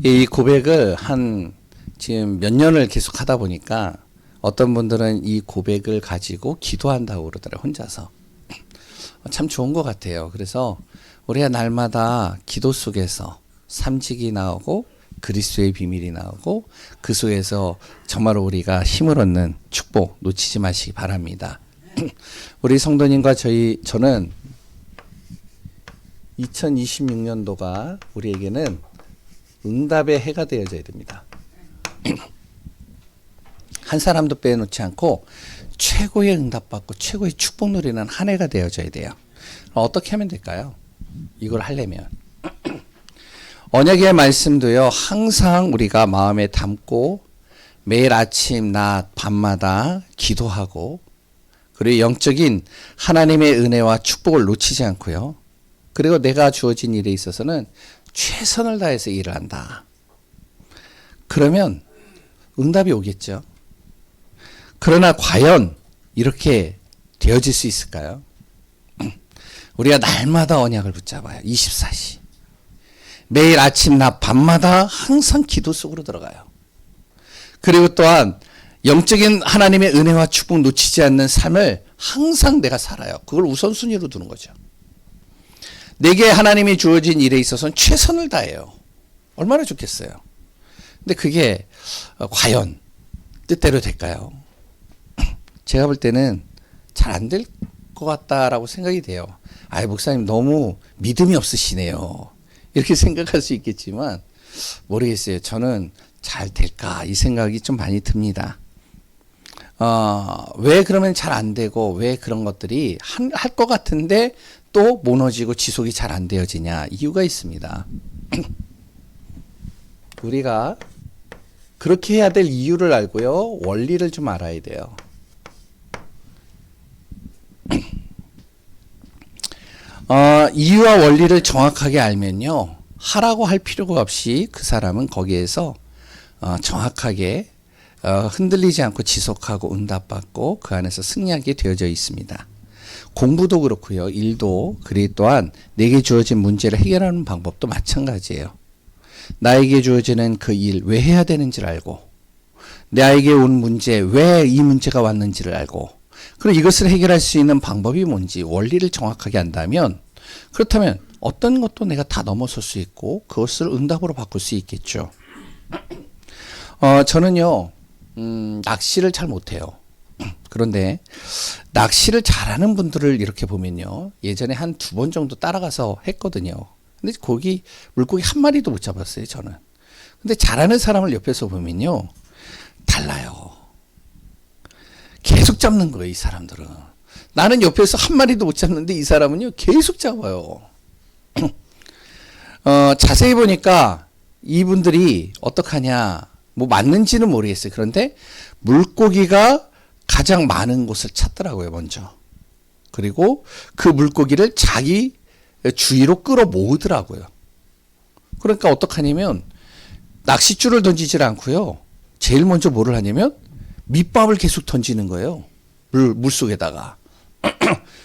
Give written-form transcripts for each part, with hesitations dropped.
이 고백을 지금 몇 년을 계속 하다 보니까 어떤 분들은 이 고백을 가지고 기도한다고 그러더라고요, 혼자서. 참 좋은 것 같아요. 그래서 우리가 날마다 기도 속에서 삼직이 나오고 그리스도의 비밀이 나오고 그 속에서 정말 우리가 힘을 얻는 축복 놓치지 마시기 바랍니다. 우리 성도님과 저는 2026년도가 우리에게는 응답의 해가 되어져야 됩니다. 한 사람도 빼놓지 않고 최고의 응답받고 최고의 축복 누리는 한 해가 되어져야 돼요. 어떻게 하면 될까요? 이걸 하려면 언약의 말씀도요, 항상 우리가 마음에 담고 매일 아침, 낮, 밤마다 기도하고, 그리고 영적인 하나님의 은혜와 축복을 놓치지 않고요. 그리고 내가 주어진 일에 있어서는 최선을 다해서 일을 한다. 그러면 응답이 오겠죠. 그러나 과연 이렇게 되어질 수 있을까요? 우리가 날마다 언약을 붙잡아요. 24시. 매일 아침, 낮, 밤마다 항상 기도 속으로 들어가요. 그리고 또한 영적인 하나님의 은혜와 축복 놓치지 않는 삶을 항상 내가 살아요. 그걸 우선순위로 두는 거죠. 내게 하나님이 주어진 일에 있어서는 최선을 다해요. 얼마나 좋겠어요. 근데 그게 과연 뜻대로 될까요? 제가 볼 때는 잘 안 될 것 같다라고 생각이 돼요. 목사님 너무 믿음이 없으시네요. 이렇게 생각할 수 있겠지만 모르겠어요. 저는 잘 될까 이 생각이 좀 많이 듭니다. 왜 그러면 잘 안 되고 왜 그런 것들이 할 것 같은데 또 무너지고 지속이 잘 안 되어지냐, 이유가 있습니다. 우리가 그렇게 해야 될 이유를 알고요, 원리를 좀 알아야 돼요. 이유와 원리를 정확하게 알면요, 하라고 할 필요가 없이 그 사람은 거기에서 정확하게 흔들리지 않고 지속하고 응답받고 그 안에서 승리하게 되어져 있습니다. 공부도 그렇고요, 일도, 그리고 또한 내게 주어진 문제를 해결하는 방법도 마찬가지예요. 나에게 주어지는 그 일 왜 해야 되는지를 알고, 나에게 온 문제 왜 이 문제가 왔는지를 알고, 그리고 이것을 해결할 수 있는 방법이 뭔지 원리를 정확하게 안다면, 그렇다면 어떤 것도 내가 다 넘어설 수 있고 그것을 응답으로 바꿀 수 있겠죠. 저는요, 낚시를 잘 못해요. 그런데 낚시를 잘하는 분들을 이렇게 보면요, 예전에 한 2번 정도 따라가서 했거든요. 근데 물고기 한 마리도 못 잡았어요, 저는. 근데 잘하는 사람을 옆에서 보면요, 달라요. 계속 잡는 거예요, 이 사람들은. 나는 옆에서 한 마리도 못 잡는데 이 사람은요, 계속 잡아요. 자세히 보니까 이분들이 어떡하냐, 맞는지는 모르겠어요. 그런데 물고기가 가장 많은 곳을 찾더라고요, 먼저. 그리고 그 물고기를 자기 주위로 끌어 모으더라고요. 그러니까 어떡하냐면 낚싯줄을 던지질 않고요, 제일 먼저 뭐를 하냐면 밑밥을 계속 던지는 거예요. 물속에다가.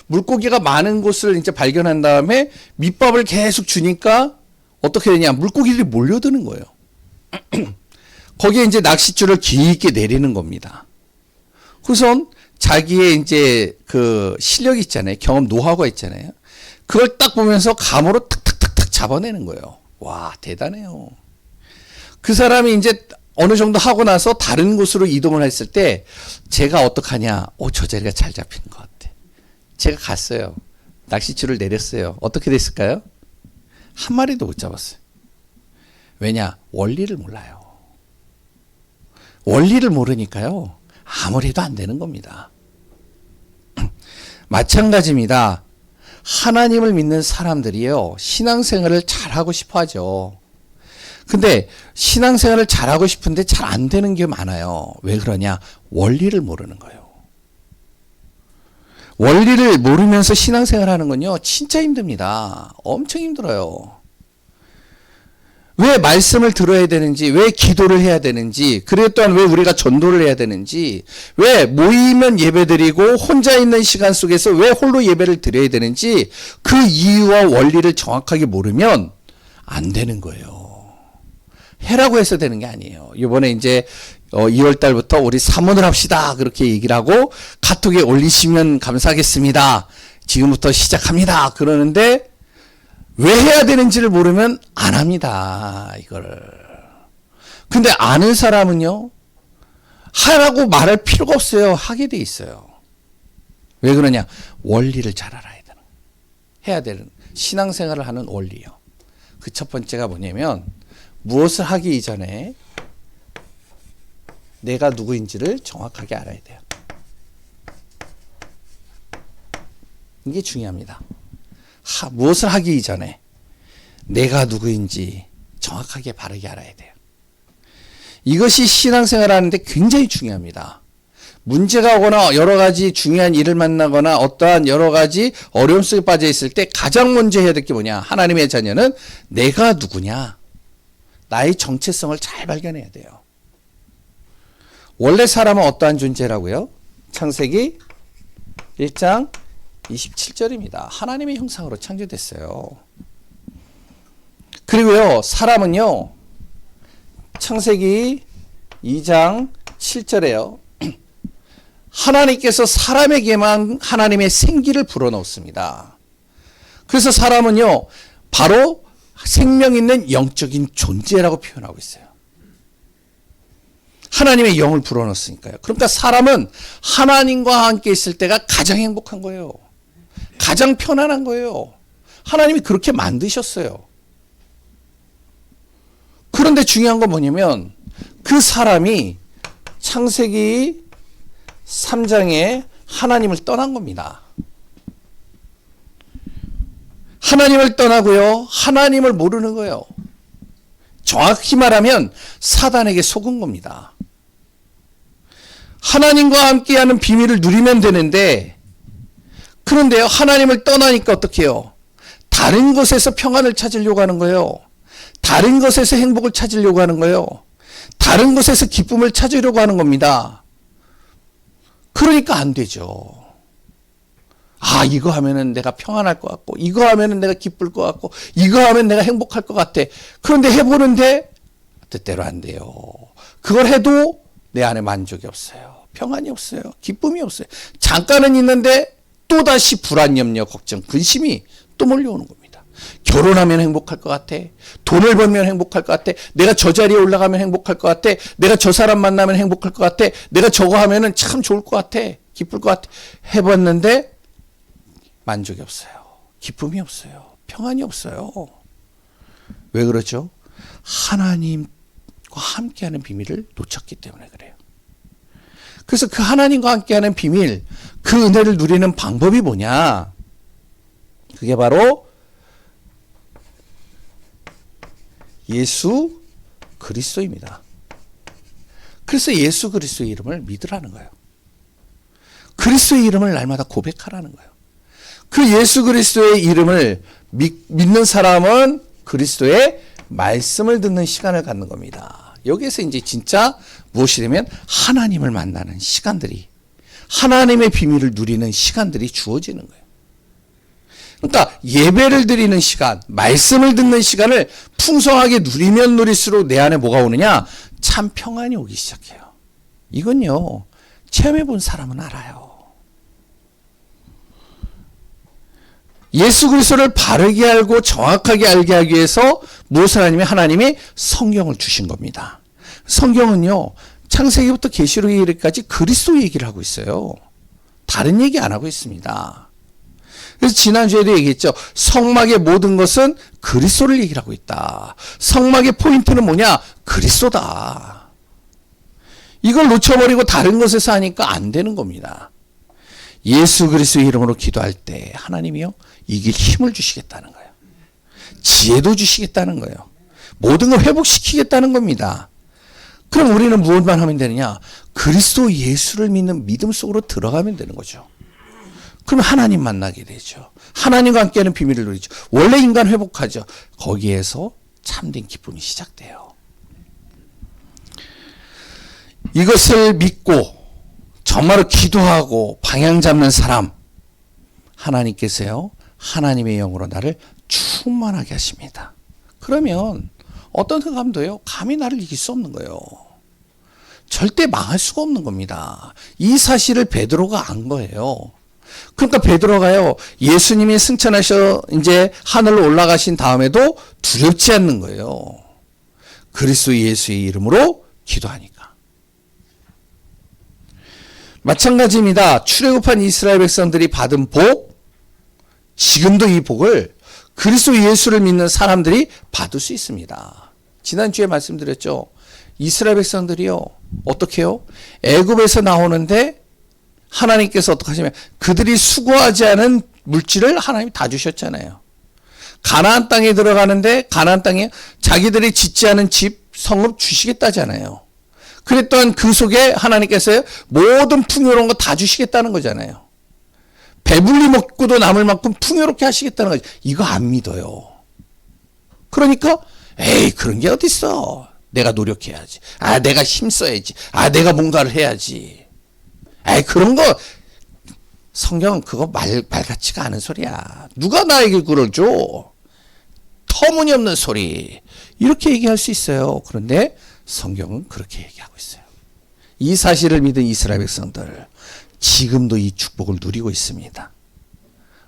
물고기가 많은 곳을 이제 발견한 다음에 밑밥을 계속 주니까 어떻게 되냐, 물고기들이 몰려드는 거예요. 거기에 이제 낚싯줄을 깊게 내리는 겁니다. 우선 자기의 이제 그 실력이 있잖아요. 경험 노하우가 있잖아요. 그걸 딱 보면서 감으로 탁탁탁탁 잡아내는 거예요. 와, 대단해요. 그 사람이 이제 어느 정도 하고 나서 다른 곳으로 이동을 했을 때 제가 어떡하냐, 저 자리가 잘 잡힌 것 같아. 제가 갔어요. 낚싯줄을 내렸어요. 어떻게 됐을까요? 한 마리도 못 잡았어요. 왜냐? 원리를 몰라요. 원리를 모르니까요, 아무리 해도 안 되는 겁니다. 마찬가지입니다. 하나님을 믿는 사람들이요, 신앙생활을 잘하고 싶어 하죠. 근데 신앙생활을 잘하고 싶은데 잘 안 되는 게 많아요. 왜 그러냐? 원리를 모르는 거예요. 원리를 모르면서 신앙생활 하는 건요, 진짜 힘듭니다. 엄청 힘들어요. 왜 말씀을 들어야 되는지, 왜 기도를 해야 되는지, 그리고 또한 왜 우리가 전도를 해야 되는지, 왜 모이면 예배드리고 혼자 있는 시간 속에서 왜 홀로 예배를 드려야 되는지, 그 이유와 원리를 정확하게 모르면 안 되는 거예요. 해라고 해서 되는 게 아니에요. 이번에 이제 2월 달부터 우리 사문을 합시다. 그렇게 얘기를 하고 카톡에 올리시면 감사하겠습니다. 지금부터 시작합니다. 그러는데 왜 해야 되는지를 모르면 안 합니다. 이거를. 근데 아는 사람은요, 하라고 말할 필요가 없어요. 하게 돼 있어요. 왜 그러냐? 원리를 잘 알아야 되는. 해야 되는 신앙생활을 하는 원리요. 그 첫 번째가 뭐냐면 무엇을 하기 이전에 내가 누구인지를 정확하게 알아야 돼요. 이게 중요합니다. 무엇을 하기 이전에 내가 누구인지 정확하게 바르게 알아야 돼요. 이것이 신앙생활을 하는데 굉장히 중요합니다. 문제가 오거나 여러 가지 중요한 일을 만나거나 어떠한 여러 가지 어려움 속에 빠져 있을 때 가장 먼저 해야 될 게 뭐냐? 하나님의 자녀는 내가 누구냐? 나의 정체성을 잘 발견해야 돼요. 원래 사람은 어떠한 존재라고요? 창세기 1장 27절입니다. 하나님의 형상으로 창조됐어요. 그리고요, 사람은요, 창세기 2장 7절에요. 하나님께서 사람에게만 하나님의 생기를 불어넣습니다. 그래서 사람은요, 바로 생명 있는 영적인 존재라고 표현하고 있어요. 하나님의 영을 불어넣었으니까요. 그러니까 사람은 하나님과 함께 있을 때가 가장 행복한 거예요. 가장 편안한 거예요. 하나님이 그렇게 만드셨어요. 그런데 중요한 건 뭐냐면 그 사람이 창세기 3장에 하나님을 떠난 겁니다. 하나님을 떠나고요. 하나님을 모르는 거예요. 정확히 말하면 사단에게 속은 겁니다. 하나님과 함께하는 비밀을 누리면 되는데, 그런데요, 하나님을 떠나니까 어떻게 해요? 다른 것에서 평안을 찾으려고 하는 거예요. 다른 것에서 행복을 찾으려고 하는 거예요. 다른 것에서 기쁨을 찾으려고 하는 겁니다. 그러니까 안 되죠. 이거 하면은 내가 평안할 것 같고, 이거 하면은 내가 기쁠 것 같고, 이거 하면 내가 행복할 것 같아. 그런데 해보는데 뜻대로 안 돼요. 그걸 해도 내 안에 만족이 없어요. 평안이 없어요. 기쁨이 없어요. 잠깐은 있는데 또다시 불안, 염려, 걱정, 근심이 또 몰려오는 겁니다. 결혼하면 행복할 것 같아. 돈을 벌면 행복할 것 같아. 내가 저 자리에 올라가면 행복할 것 같아. 내가 저 사람 만나면 행복할 것 같아. 내가 저거 하면은 참 좋을 것 같아. 기쁠 것 같아. 해봤는데 만족이 없어요. 기쁨이 없어요. 평안이 없어요. 왜 그렇죠? 하나님과 함께하는 비밀을 놓쳤기 때문에 그래요. 그래서 그 하나님과 함께하는 비밀, 그 은혜를 누리는 방법이 뭐냐? 그게 바로 예수 그리스도입니다. 그래서 예수 그리스도의 이름을 믿으라는 거예요. 그리스도의 이름을 날마다 고백하라는 거예요. 그 예수 그리스도의 이름을 믿는 사람은 그리스도의 말씀을 듣는 시간을 갖는 겁니다. 여기에서 이제 진짜 무엇이 되면 하나님을 만나는 시간들이, 하나님의 비밀을 누리는 시간들이 주어지는 거예요. 그러니까 예배를 드리는 시간, 말씀을 듣는 시간을 풍성하게 누리면 누릴수록 내 안에 뭐가 오느냐? 참 평안이 오기 시작해요. 이건요, 체험해 본 사람은 알아요. 예수 그리스도를 바르게 알고 정확하게 알게 하기 위해서 무엇을 하냐면 하나님이 성경을 주신 겁니다. 성경은요, 창세기부터 계시록에 이르기까지 그리스도 얘기를 하고 있어요. 다른 얘기 안 하고 있습니다. 그래서 지난주에도 얘기했죠. 성막의 모든 것은 그리스도를 얘기를 하고 있다. 성막의 포인트는 뭐냐? 그리스도다. 이걸 놓쳐버리고 다른 것에서 하니까 안 되는 겁니다. 예수 그리스도의 이름으로 기도할 때 하나님이요, 이길 힘을 주시겠다는 거예요. 지혜도 주시겠다는 거예요. 모든 걸 회복시키겠다는 겁니다. 그럼 우리는 무엇만 하면 되느냐? 그리스도 예수를 믿는 믿음 속으로 들어가면 되는 거죠. 그럼 하나님 만나게 되죠. 하나님과 함께하는 비밀을 누리죠. 원래 인간 회복하죠. 거기에서 참된 기쁨이 시작돼요. 이것을 믿고 정말로 기도하고 방향 잡는 사람, 하나님께서요, 하나님의 영으로 나를 충만하게 하십니다. 그러면 어떤 흑암도요, 감히 나를 이길 수 없는 거예요. 절대 망할 수가 없는 겁니다. 이 사실을 베드로가 안 거예요. 그러니까 베드로가요, 예수님이 승천하셔 이제 하늘로 올라가신 다음에도 두렵지 않는 거예요. 그리스도 예수의 이름으로 기도하니까. 마찬가지입니다. 출애굽한 이스라엘 백성들이 받은 복, 지금도 이 복을 그리스도 예수를 믿는 사람들이 받을 수 있습니다. 지난주에 말씀드렸죠. 이스라엘 백성들이요, 어떻게 해요? 애굽에서 나오는데 하나님께서 어떻게 하시면 그들이 수고하지 않은 물질을 하나님이 다 주셨잖아요. 가나안 땅에 들어가는데 가나안 땅에 자기들이 짓지 않은 집, 성읍 주시겠다잖아요. 그랬던 그 속에 하나님께서 모든 풍요로운 거 다 주시겠다는 거잖아요. 배불리 먹고도 남을 만큼 풍요롭게 하시겠다는 거죠. 이거 안 믿어요. 그러니까 에이, 그런 게 어딨어. 내가 노력해야지. 아, 내가 힘써야지. 아, 내가 뭔가를 해야지. 에이, 그런 거 성경은 그거 말 같지가 않은 소리야. 누가 나에게 그걸 줘? 터무니없는 소리. 이렇게 얘기할 수 있어요. 그런데 성경은 그렇게 얘기하고 있어요. 이 사실을 믿은 이스라엘 백성들, 지금도 이 축복을 누리고 있습니다.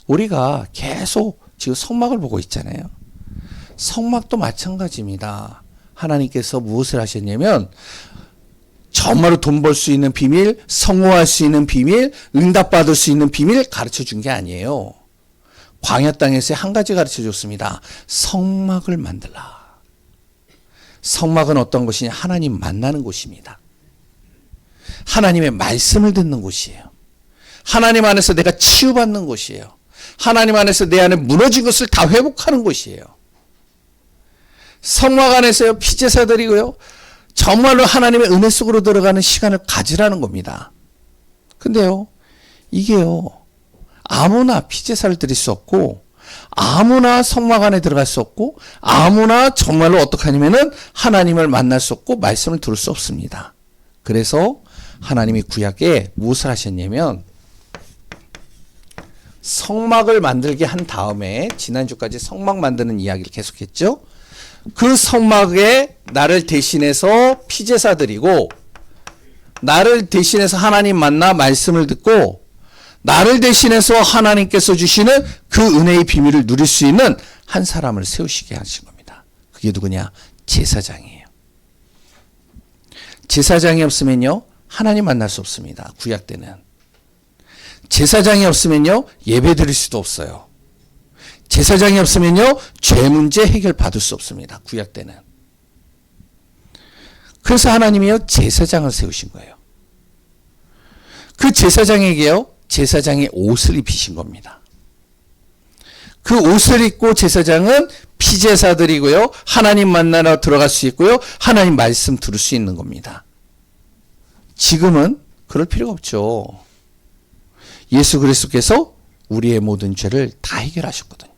우리가 계속 지금 성막을 보고 있잖아요. 성막도 마찬가지입니다. 하나님께서 무엇을 하셨냐면 정말로 돈 벌 수 있는 비밀, 성공할 수 있는 비밀, 응답받을 수 있는 비밀 가르쳐 준 게 아니에요. 광야 땅에서 한 가지 가르쳐 줬습니다. 성막을 만들라. 성막은 어떤 곳이냐? 하나님 만나는 곳입니다. 하나님의 말씀을 듣는 곳이에요. 하나님 안에서 내가 치유받는 곳이에요. 하나님 안에서 내 안에 무너진 것을 다 회복하는 곳이에요. 성막 안에서요, 피제사 드리고요, 정말로 하나님의 은혜 속으로 들어가는 시간을 가지라는 겁니다. 근데요, 이게요, 아무나 피제사를 드릴 수 없고, 아무나 성막 안에 들어갈 수 없고, 아무나 정말로 어떻게 하냐면은 하나님을 만날 수 없고, 말씀을 들을 수 없습니다. 그래서 하나님이 구약에 무엇을 하셨냐면, 성막을 만들게 한 다음에, 지난주까지 성막 만드는 이야기를 계속했죠. 그 성막에 나를 대신해서 피제사 드리고, 나를 대신해서 하나님 만나 말씀을 듣고, 나를 대신해서 하나님께서 주시는 그 은혜의 비밀을 누릴 수 있는 한 사람을 세우시게 하신 겁니다. 그게 누구냐? 제사장이에요. 제사장이 없으면요, 하나님 만날 수 없습니다. 구약 때는. 제사장이 없으면요, 예배 드릴 수도 없어요. 제사장이 없으면요, 죄 문제 해결 받을 수 없습니다. 구약 때는. 그래서 하나님이요, 제사장을 세우신 거예요. 그 제사장에게요, 제사장의 옷을 입히신 겁니다. 그 옷을 입고 제사장은 피제사드리고요, 하나님 만나러 들어갈 수 있고요, 하나님 말씀 들을 수 있는 겁니다. 지금은 그럴 필요가 없죠. 예수 그리스도께서 우리의 모든 죄를 다 해결하셨거든요.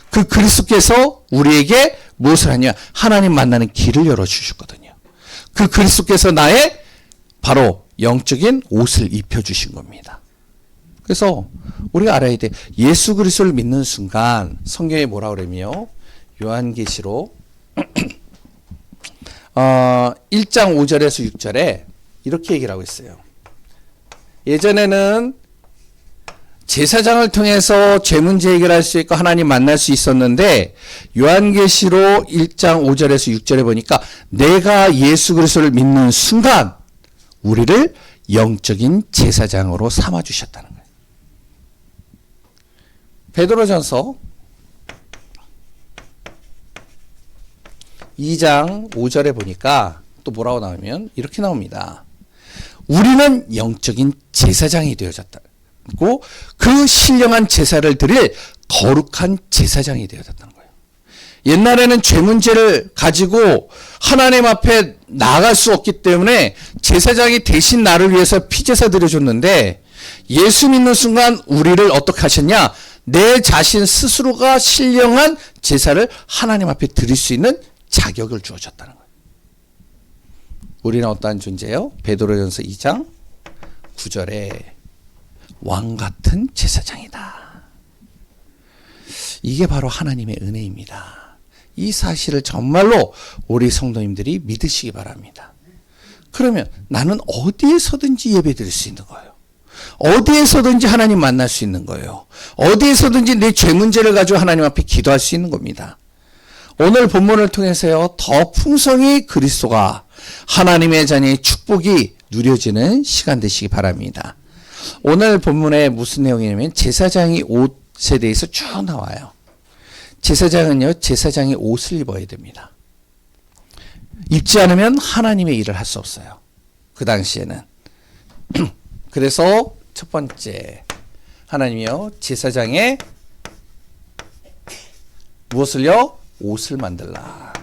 그 그리스도께서 우리에게 무엇을 하냐? 하나님 만나는 길을 열어주셨거든요. 그 그리스도께서 나의 바로 영적인 옷을 입혀주신 겁니다. 그래서 우리가 알아야 돼. 예수 그리스도를 믿는 순간 성경에 뭐라 그러며 요한계시록 1장 5절에서 6절에 이렇게 얘기를 하고 있어요. 예전에는 제사장을 통해서 죄 문제 해결할 수 있고 하나님 만날 수 있었는데, 요한계시록 1장 5절에서 6절에 보니까 내가 예수 그리스도를 믿는 순간 우리를 영적인 제사장으로 삼아 주셨다는 거예요. 베드로전서 2장 5절에 보니까 또 뭐라고 나오면 이렇게 나옵니다. 우리는 영적인 제사장이 되어졌다. 그 신령한 제사를 드릴 거룩한 제사장이 되어졌다는 거예요. 옛날에는 죄 문제를 가지고 하나님 앞에 나갈 수 없기 때문에 제사장이 대신 나를 위해서 피제사 드려줬는데, 예수 믿는 순간 우리를 어떻게 하셨냐? 내 자신 스스로가 신령한 제사를 하나님 앞에 드릴 수 있는 자격을 주어졌다는 거예요. 우리는 어떠한 존재예요? 베드로전서 2장 9절에 왕 같은 제사장이다. 이게 바로 하나님의 은혜입니다. 이 사실을 정말로 우리 성도님들이 믿으시기 바랍니다. 그러면 나는 어디에서든지 예배드릴 수 있는 거예요. 어디에서든지 하나님 만날 수 있는 거예요. 어디에서든지 내 죄 문제를 가지고 하나님 앞에 기도할 수 있는 겁니다. 오늘 본문을 통해서요, 더 풍성히 그리스도가 하나님의 자녀의 축복이 누려지는 시간 되시기 바랍니다. 오늘 본문에 무슨 내용이냐면 제사장이 옷에 대해서 쭉 나와요. 제사장은요, 제사장이 옷을 입어야 됩니다. 입지 않으면 하나님의 일을 할 수 없어요. 그 당시에는. 그래서 첫 번째, 하나님이요, 제사장의 무엇을요? 옷을 만들라.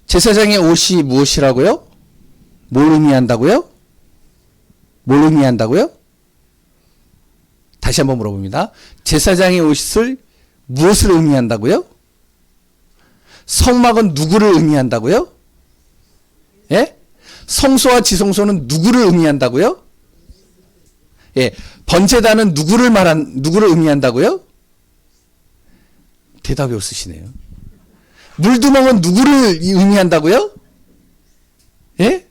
제사장의 옷이 무엇이라고요? 뭘 의미한다고요? 뭘 의미한다고요? 다시 한번 물어봅니다. 제사장의 옷을 무엇을 의미한다고요? 성막은 누구를 의미한다고요? 예? 성소와 지성소는 누구를 의미한다고요? 예. 번제단은 누구를 의미한다고요? 대답이 없으시네요. 물두멍은 누구를 의미한다고요? 예?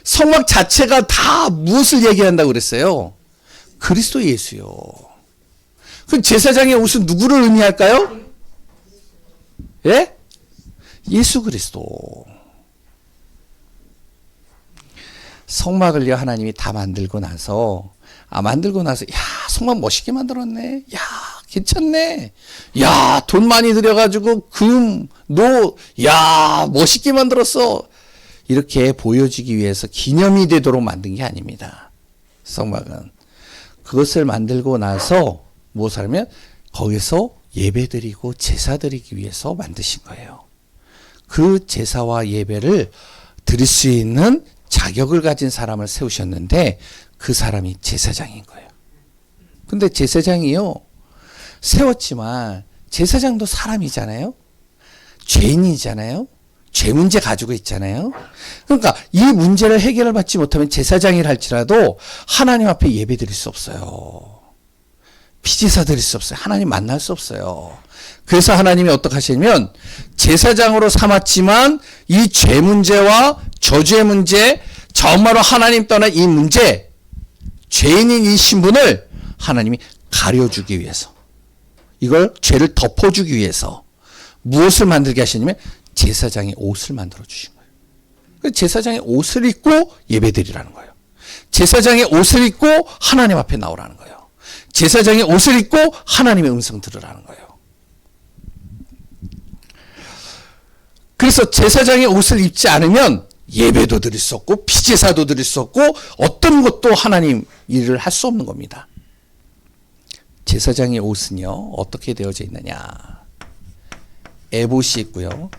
성막 자체가 다 무엇을 얘기한다고 그랬어요? 그리스도 예수요. 그럼 제사장의 옷은 누구를 의미할까요? 예? 예수 그리스도. 성막을요, 하나님이 다 만들고 나서, 야, 성막 멋있게 만들었네. 야, 괜찮네. 야, 돈 많이 들여가지고, 야, 멋있게 만들었어. 이렇게 보여지기 위해서 기념이 되도록 만든 게 아닙니다. 성막은. 그것을 만들고 나서, 무엇을 하면, 거기서 예배 드리고 제사 드리기 위해서 만드신 거예요. 그 제사와 예배를 드릴 수 있는 자격을 가진 사람을 세우셨는데 그 사람이 제사장인 거예요. 근데 제사장이요, 세웠지만 제사장도 사람이잖아요. 죄인이잖아요. 죄 문제 가지고 있잖아요. 그러니까 이 문제를 해결을 받지 못하면 제사장이라 할지라도 하나님 앞에 예배 드릴 수 없어요. 피제사 드릴 수 없어요. 하나님 만날 수 없어요. 그래서 하나님이 어떻게 하시냐면 제사장으로 삼았지만 이 죄 문제와 저주의 문제, 정말로 하나님 떠난 이 문제, 죄인인 이 신분을 하나님이 가려주기 위해서, 이걸 죄를 덮어주기 위해서 무엇을 만들게 하시냐면 제사장의 옷을 만들어 주신 거예요. 제사장의 옷을 입고 예배드리라는 거예요. 제사장의 옷을 입고 하나님 앞에 나오라는 거예요. 제사장의 옷을 입고 하나님의 음성 들으라는 거예요. 그래서 제사장의 옷을 입지 않으면 예배도 드릴 수 없고 피제사도 드릴 수 없고 어떤 것도 하나님 일을 할 수 없는 겁니다. 제사장의 옷은요, 어떻게 되어져 있느냐. 에봇이 있고요.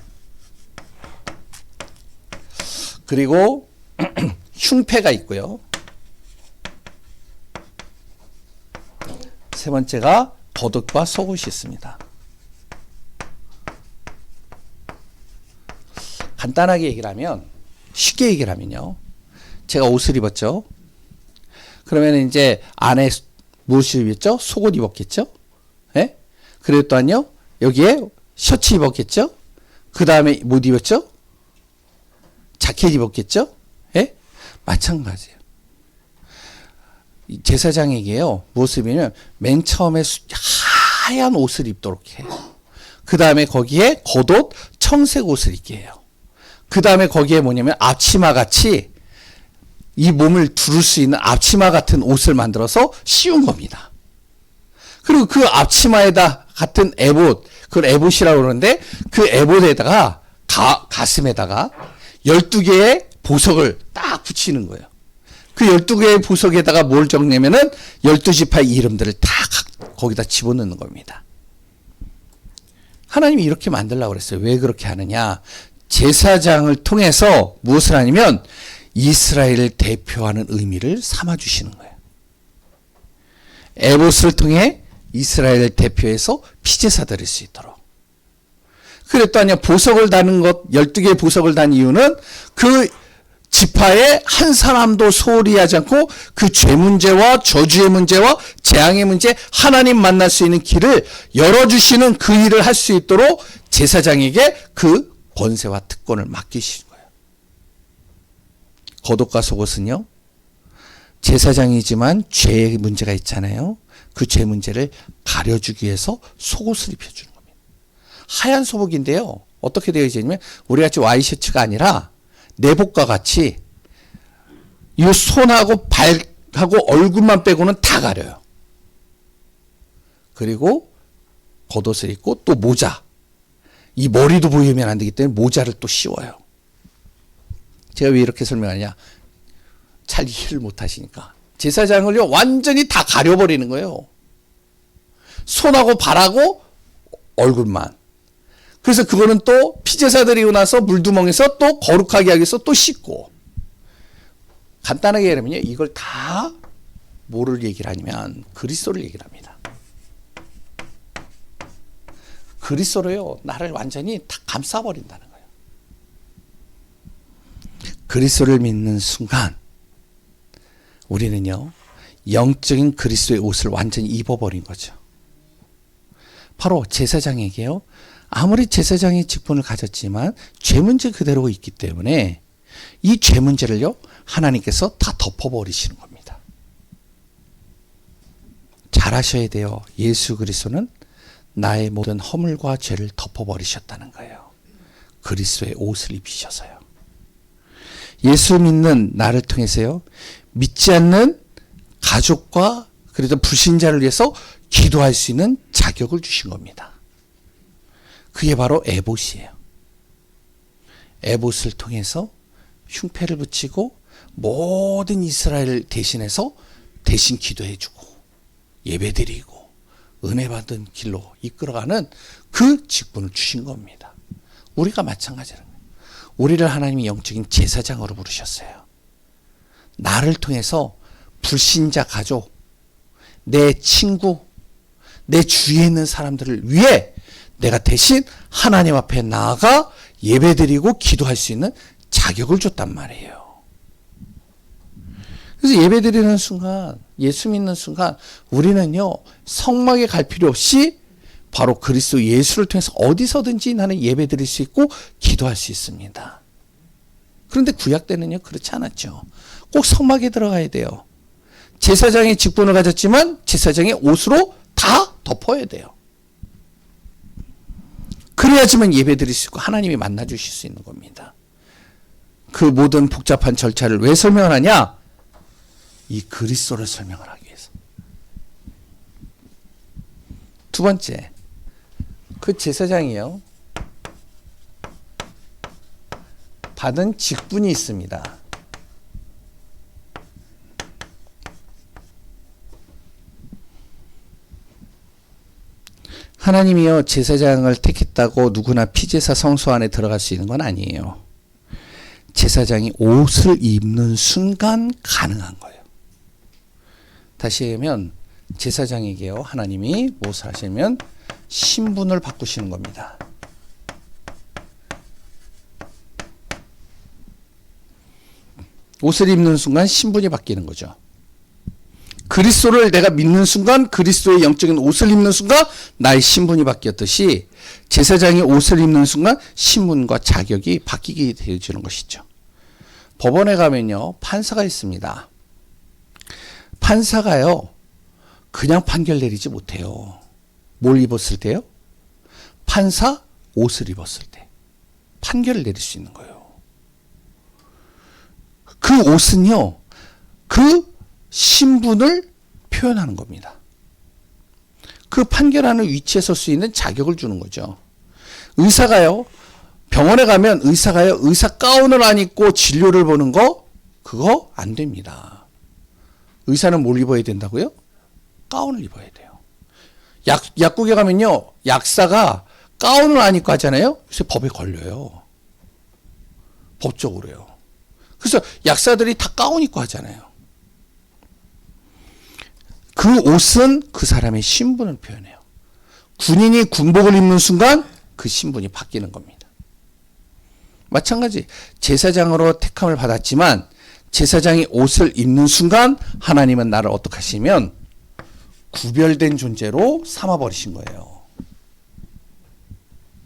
그리고 흉패가 있고요. 세 번째가 겉옷과 속옷이 있습니다. 간단하게 얘기를 하면, 쉽게 얘기를 하면요, 제가 옷을 입었죠. 그러면 이제 안에 무엇을 입었죠? 속옷 입었겠죠? 예? 그리고 또한요, 여기에 셔츠 입었겠죠? 그 다음에 못 입었죠? 자켓 입었겠죠? 예? 마찬가지예요. 제사장에게요, 무엇을 입으면 맨 처음에 하얀 옷을 입도록 해요. 그 다음에 거기에 겉옷 청색 옷을 입게 해요. 그 다음에 거기에 뭐냐면 앞치마 같이 이 몸을 두를 수 있는 앞치마 같은 옷을 만들어서 씌운 겁니다. 그리고 그 앞치마에다 같은 에봇, 그걸 에봇이라고 그러는데 그 에봇에다가 가슴에다가 12개의 보석을 딱 붙이는 거예요. 그 12개의 보석에다가 뭘 적냐면은 12지파의 이름들을 다 거기다 집어넣는 겁니다. 하나님이 이렇게 만들려고 그랬어요. 왜 그렇게 하느냐? 제사장을 통해서 무엇을 하냐면 이스라엘을 대표하는 의미를 삼아주시는 거예요. 에봇을 통해 이스라엘을 대표해서 피제사 드릴 수 있도록. 그랬더니 보석을 다는 것, 12개의 보석을 단 이유는 그 지파의 한 사람도 소홀히 하지 않고 그 죄 문제와 저주의 문제와 재앙의 문제, 하나님 만날 수 있는 길을 열어주시는 그 일을 할 수 있도록 제사장에게 그 권세와 특권을 맡기시는 거예요. 겉옷과 속옷은요, 제사장이지만 죄의 문제가 있잖아요. 그 죄 문제를 가려주기 위해서 속옷을 입혀주는 겁니다. 하얀 소복인데요, 어떻게 되어 있냐면 우리같이 와이셔츠가 아니라 내복과 같이 이 손하고 발하고 얼굴만 빼고는 다 가려요. 그리고 겉옷을 입고 또 모자, 이 머리도 보이면 안 되기 때문에 모자를 또 씌워요. 제가 왜 이렇게 설명하냐, 잘 이해를 못 하시니까. 제사장을요 완전히 다 가려버리는 거예요. 손하고 발하고 얼굴만. 그래서 그거는 또 피제사 드리고 나서 물두멍에서 또 거룩하게 하기 위해서 또 씻고. 간단하게 얘기하면요, 이걸 다 뭐를 얘기를 하냐면 그리스도를 얘기를 합니다. 그리스도로요 나를 완전히 다 감싸버린다는 거예요. 그리스도를 믿는 순간 우리는요 영적인 그리스도의 옷을 완전히 입어버린 거죠. 바로 제사장에게요, 아무리 제사장의 직분을 가졌지만 죄 문제 그대로 있기 때문에 이 죄 문제를요 하나님께서 다 덮어버리시는 겁니다. 잘 아셔야 돼요. 예수 그리스도는 나의 모든 허물과 죄를 덮어버리셨다는 거예요. 그리스도의 옷을 입히셔서요. 예수 믿는 나를 통해서요, 믿지 않는 가족과 그래도 불신자를 위해서 기도할 수 있는 자격을 주신 겁니다. 그게 바로 에봇이에요. 에봇을 통해서 흉패를 붙이고 모든 이스라엘을 대신해서 대신 기도해주고 예배드리고 은혜 받은 길로 이끌어가는 그 직분을 주신 겁니다. 우리가 마찬가지라는 거예요. 우리를 하나님이 영적인 제사장으로 부르셨어요. 나를 통해서 불신자 가족, 내 친구, 내 주위에 있는 사람들을 위해 내가 대신 하나님 앞에 나아가 예배드리고 기도할 수 있는 자격을 줬단 말이에요. 그래서 예배드리는 순간, 예수 믿는 순간 우리는요 성막에 갈 필요 없이 바로 그리스도 예수를 통해서 어디서든지 나는 예배드릴 수 있고 기도할 수 있습니다. 그런데 구약 때는요 그렇지 않았죠. 꼭 성막에 들어가야 돼요. 제사장의 직분을 가졌지만 제사장의 옷으로 다 덮어야 돼요. 그래야지만 예배드릴 수 있고 하나님이 만나 주실 수 있는 겁니다. 그 모든 복잡한 절차를 왜 설명을 하냐? 이 그리스도를 설명을 하기 위해서. 두 번째, 그 제사장이요 받은 직분이 있습니다. 하나님이요 제사장을 택했다고 누구나 피제사 성소 안에 들어갈 수 있는 건 아니에요. 제사장이 옷을 입는 순간 가능한 거예요. 다시 얘기하면 제사장에게요 하나님이 무엇을 하시면 신분을 바꾸시는 겁니다. 옷을 입는 순간 신분이 바뀌는 거죠. 그리스도를 내가 믿는 순간, 그리스도의 영적인 옷을 입는 순간 나의 신분이 바뀌었듯이 제사장이 옷을 입는 순간 신분과 자격이 바뀌게 되어지는 것이죠. 법원에 가면요 판사가 있습니다. 판사가요 그냥 판결 내리지 못해요. 뭘 입었을 때요? 판사 옷을 입었을 때 판결을 내릴 수 있는 거예요. 그 옷은요 그 신분을 표현하는 겁니다. 그 판결하는 위치에 설 수 있는 자격을 주는 거죠. 의사가요 병원에 가면 의사가요 의사 가운을 안 입고 진료를 보는 거 그거 안 됩니다. 의사는 뭘 입어야 된다고요? 가운을 입어야 돼요. 약국에 가면요 약사가 가운을 안 입고 하잖아요. 그래서 법에 걸려요. 법적으로요. 그래서 약사들이 다 가운 입고 하잖아요. 그 옷은 그 사람의 신분을 표현해요. 군인이 군복을 입는 순간 그 신분이 바뀌는 겁니다. 마찬가지 제사장으로 택함을 받았지만 제사장이 옷을 입는 순간 하나님은 나를 어떻게 하시면 구별된 존재로 삼아버리신 거예요.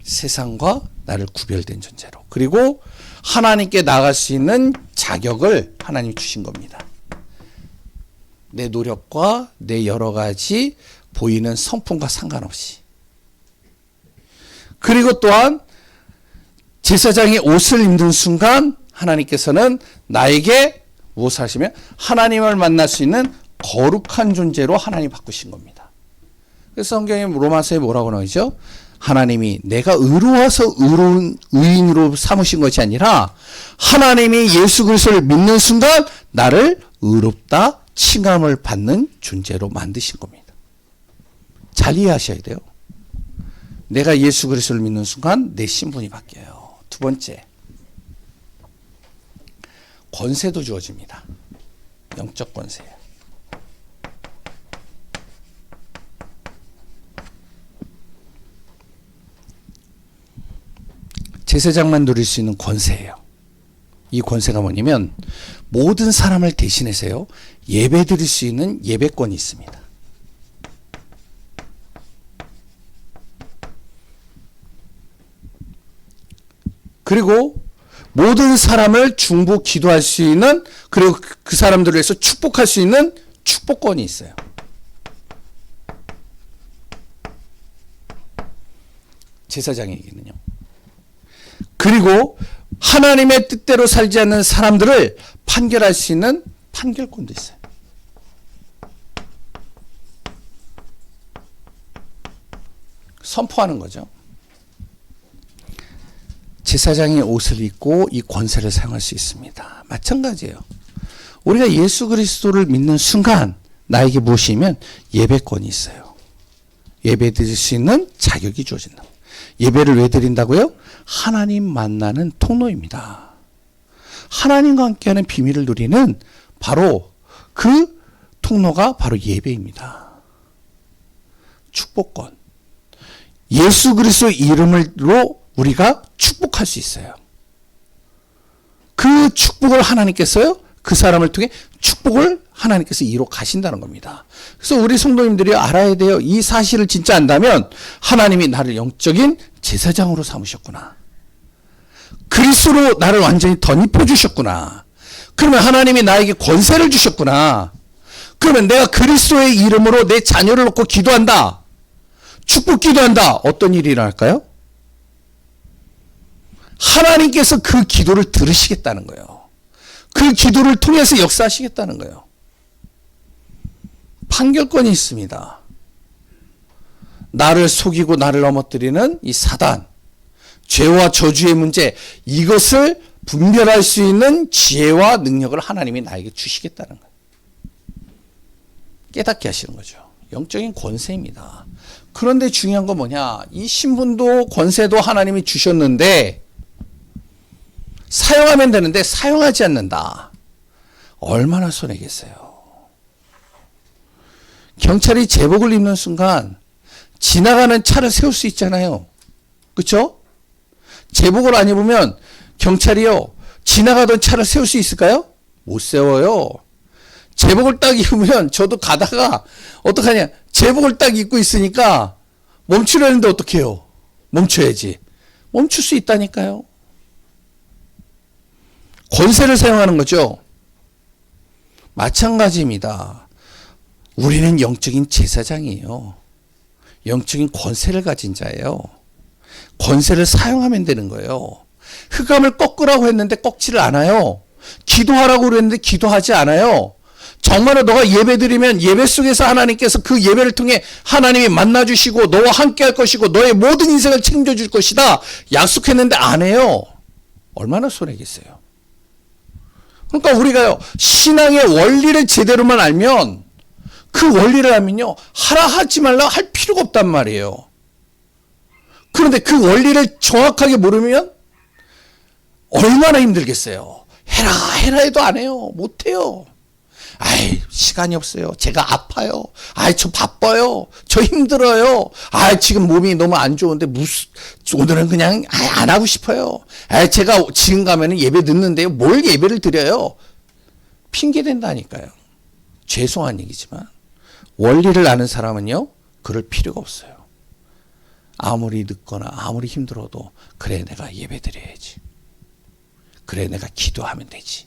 세상과 나를 구별된 존재로. 그리고 하나님께 나갈 수 있는 자격을 하나님 주신 겁니다. 내 노력과 내 여러 가지 보이는 성품과 상관없이. 그리고 또한 제사장이 옷을 입는 순간 하나님께서는 나에게 무엇을 하시면 하나님을 만날 수 있는 거룩한 존재로 하나님 바꾸신 겁니다. 그래서 성경에 로마서에 뭐라고 나오죠? 하나님이 내가 의로워서 의로운 의인으로 삼으신 것이 아니라 하나님이 예수 그리스도를 믿는 순간 나를 의롭다 칭함을 받는 존재로 만드신 겁니다. 잘 이해하셔야 돼요. 내가 예수 그리스도를 믿는 순간 내 신분이 바뀌어요. 두 번째, 권세도 주어집니다. 영적 권세예요. 제사장만 누릴 수 있는 권세예요. 이 권세가 뭐냐면 모든 사람을 대신해서요 예배 드릴 수 있는 예배권이 있습니다. 그리고 모든 사람을 중보 기도할 수 있는, 그리고 그 사람들을 위해서 축복할 수 있는 축복권이 있어요. 제사장에게는요. 그리고 하나님의 뜻대로 살지 않는 사람들을 판결할 수 있는 판결권도 있어요. 선포하는 거죠. 제사장이 옷을 입고 이 권세를 사용할 수 있습니다. 마찬가지예요. 우리가 예수 그리스도를 믿는 순간 나에게 무엇이면 예배권이 있어요. 예배 드릴 수 있는 자격이 주어진다. 예배를 왜 드린다고요? 하나님 만나는 통로입니다. 하나님과 함께하는 비밀을 누리는 바로 그 통로가 바로 예배입니다. 축복권. 예수 그리스도 이름으로 우리가 축복할 수 있어요. 그 축복을 하나님께서요, 그 사람을 통해 축복을 하나님께서 이루어 가신다는 겁니다. 그래서 우리 성도님들이 알아야 돼요. 이 사실을 진짜 안다면 하나님이 나를 영적인 제사장으로 삼으셨구나. 그리스도로 나를 완전히 덧입혀 주셨구나. 그러면 하나님이 나에게 권세를 주셨구나. 그러면 내가 그리스도의 이름으로 내 자녀를 놓고 기도한다. 축복 기도한다. 어떤 일이 일어날까요? 하나님께서 그 기도를 들으시겠다는 거예요. 그 기도를 통해서 역사하시겠다는 거예요. 판결권이 있습니다. 나를 속이고 나를 넘어뜨리는 이 사단, 죄와 저주의 문제, 이것을 분별할 수 있는 지혜와 능력을 하나님이 나에게 주시겠다는 거예요. 깨닫게 하시는 거죠. 영적인 권세입니다. 그런데 중요한 건 뭐냐? 이 신분도 권세도 하나님이 주셨는데 사용하면 되는데 사용하지 않는다. 얼마나 손해겠어요. 경찰이 제복을 입는 순간 지나가는 차를 세울 수 있잖아요. 그렇죠? 제복을 안 입으면 경찰이요 지나가던 차를 세울 수 있을까요? 못 세워요. 제복을 딱 입으면 저도 가다가 어떡하냐, 제복을 딱 입고 있으니까 멈추려는데 어떻게 해요? 멈춰야지. 멈출 수 있다니까요. 권세를 사용하는 거죠. 마찬가지입니다. 우리는 영적인 제사장이에요. 영적인 권세를 가진 자예요. 권세를 사용하면 되는 거예요. 흑암을 꺾으라고 했는데 꺾지를 않아요. 기도하라고 그랬는데 기도하지 않아요. 정말로 너가 예배드리면 예배 속에서 하나님께서 그 예배를 통해 하나님이 만나주시고 너와 함께 할 것이고 너의 모든 인생을 책임져 줄 것이다 약속했는데 안 해요. 얼마나 손해겠어요. 그러니까 우리가요 신앙의 원리를 제대로만 알면, 그 원리를 알면요 하라 하지 말라 할 필요가 없단 말이에요. 그런데 그 원리를 정확하게 모르면 얼마나 힘들겠어요. 해라 해라 해도 안 해요. 못 해요. 아이, 시간이 없어요. 제가 아파요. 아이, 저 바빠요. 저 힘들어요. 아이, 지금 몸이 너무 안 좋은데 오늘은 그냥 안 하고 싶어요. 아이, 제가 지금 가면은 예배 늦는데요. 뭘 예배를 드려요? 핑계 댄다니까요. 죄송한 얘기지만 원리를 아는 사람은요, 그럴 필요가 없어요. 아무리 늦거나 아무리 힘들어도 그래, 내가 예배 드려야지. 그래, 내가 기도하면 되지.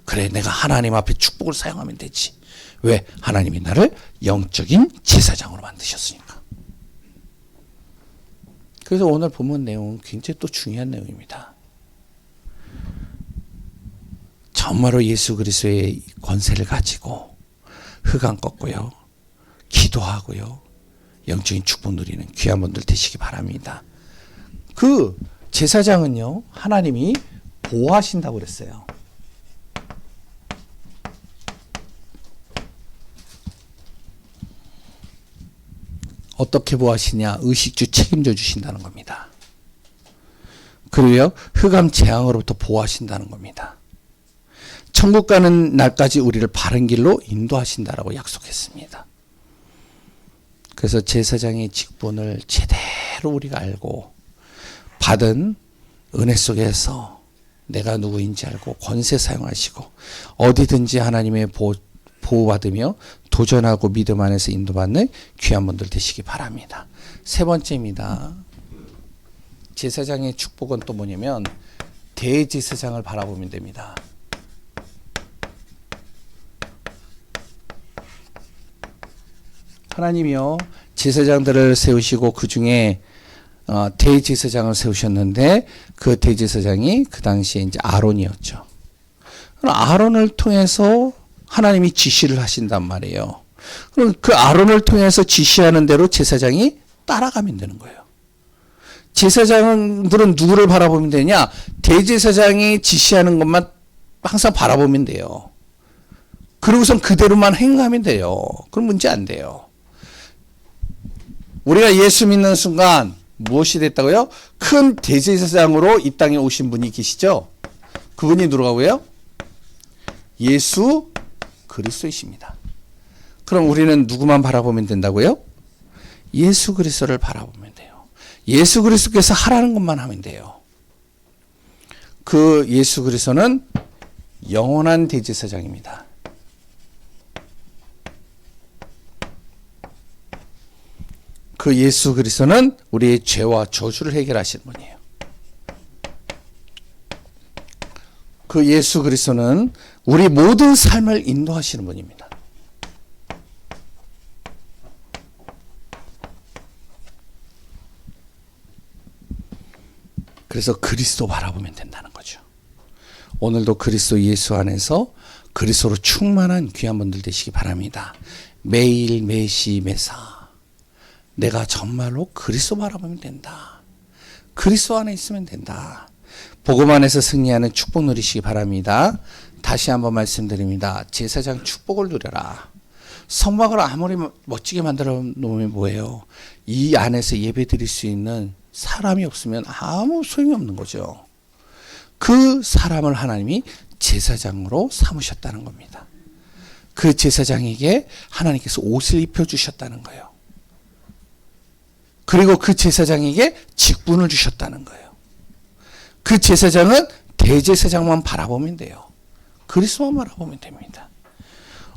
그래, 내가 하나님 앞에 축복을 사용하면 되지. 왜? 하나님이 나를 영적인 제사장으로 만드셨으니까. 그래서 오늘 본문 내용은 굉장히 또 중요한 내용입니다. 정말로 예수 그리스도의 권세를 가지고 흑암 꺾고요, 기도하고요, 영적인 축복 누리는 귀한 분들 되시기 바랍니다. 그 제사장은요, 하나님이 보호하신다고 그랬어요. 어떻게 보호하시냐? 의식주 책임져 주신다는 겁니다. 그리고요, 흑암 재앙으로부터 보호하신다는 겁니다. 천국 가는 날까지 우리를 바른 길로 인도하신다라고 약속했습니다. 그래서 제사장의 직분을 제대로 우리가 알고 받은 은혜 속에서 내가 누구인지 알고 권세 사용하시고 어디든지 하나님의 보호받으며 도전하고 믿음 안에서 인도받는 귀한 분들 되시기 바랍니다. 세 번째입니다. 제사장의 축복은 또 뭐냐면 대제사장을 바라보면 됩니다. 하나님이요, 제사장들을 세우시고 그 중에 대제사장을 세우셨는데 그 대제사장이 그 당시에 이제 아론이었죠. 아론을 통해서 하나님이 지시를 하신단 말이에요. 그럼 그 아론을 통해서 지시하는 대로 제사장이 따라가면 되는 거예요. 제사장들은 누구를 바라보면 되냐? 대제사장이 지시하는 것만 항상 바라보면 돼요. 그러고선 그대로만 행하면 돼요. 그럼 문제 안 돼요. 우리가 예수 믿는 순간 무엇이 됐다고요? 큰 대제사장으로 이 땅에 오신 분이 계시죠? 그분이 누구라고요? 예수 그리스도이십니다. 그럼 우리는 누구만 바라보면 된다고요? 예수 그리스도를 바라보면 돼요. 예수 그리스도께서 하라는 것만 하면 돼요. 그 예수 그리스도는 영원한 대제사장입니다. 그 예수 그리스도는 우리의 죄와 저주를 해결하시는 분이에요. 그 예수 그리스도는 우리 모든 삶을 인도하시는 분입니다. 그래서 그리스도 바라보면 된다는 거죠. 오늘도 그리스도 예수 안에서 그리스도로 충만한 귀한 분들 되시기 바랍니다. 매일 매시 매사 내가 정말로 그리스도 바라보면 된다. 그리스도 안에 있으면 된다. 복음 안에서 승리하는 축복 누리시기 바랍니다. 다시 한번 말씀드립니다. 제사장 축복을 누려라. 성막을 아무리 멋지게 만들어 놓으면 뭐예요? 이 안에서 예배 드릴 수 있는 사람이 없으면 아무 소용이 없는 거죠. 그 사람을 하나님이 제사장으로 삼으셨다는 겁니다. 그 제사장에게 하나님께서 옷을 입혀주셨다는 거예요. 그리고 그 제사장에게 직분을 주셨다는 거예요. 그 제사장은 대제사장만 바라보면 돼요. 그리스도만 바라보면 됩니다.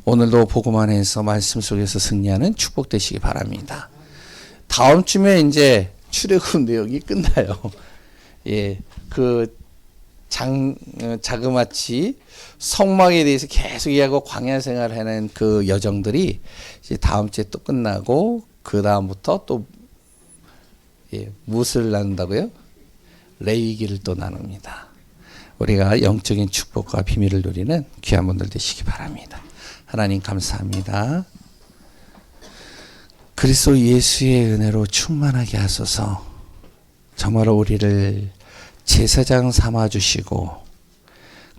오늘도 복음 안에서 말씀 속에서 승리하는 축복 되시기 바랍니다. 다음 주에 이제 출애굽 내용이 끝나요. 예, 그 자그마치 성막에 대해서 계속 이야기하고 광야 생활을 하는 그 여정들이 이제 다음 주에 또 끝나고 그 다음부터 또 무엇을 나눈다고요? 레위기를 또 나눕니다. 우리가 영적인 축복과 비밀을 누리는 귀한 분들 되시기 바랍니다. 하나님 감사합니다. 그리스도 예수의 은혜로 충만하게 하소서. 정말로 우리를 제사장 삼아주시고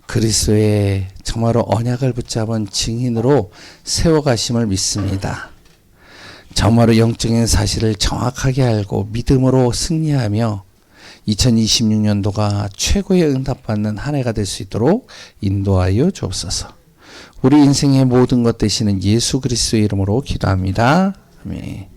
그리스도의 정말로 언약을 붙잡은 증인으로 세워가심을 믿습니다. 정말로 영적인 사실을 정확하게 알고 믿음으로 승리하며 2026년도가 최고의 응답받는 한 해가 될 수 있도록 인도하여 주옵소서. 우리 인생의 모든 것 되시는 예수 그리스도의 이름으로 기도합니다. 아멘.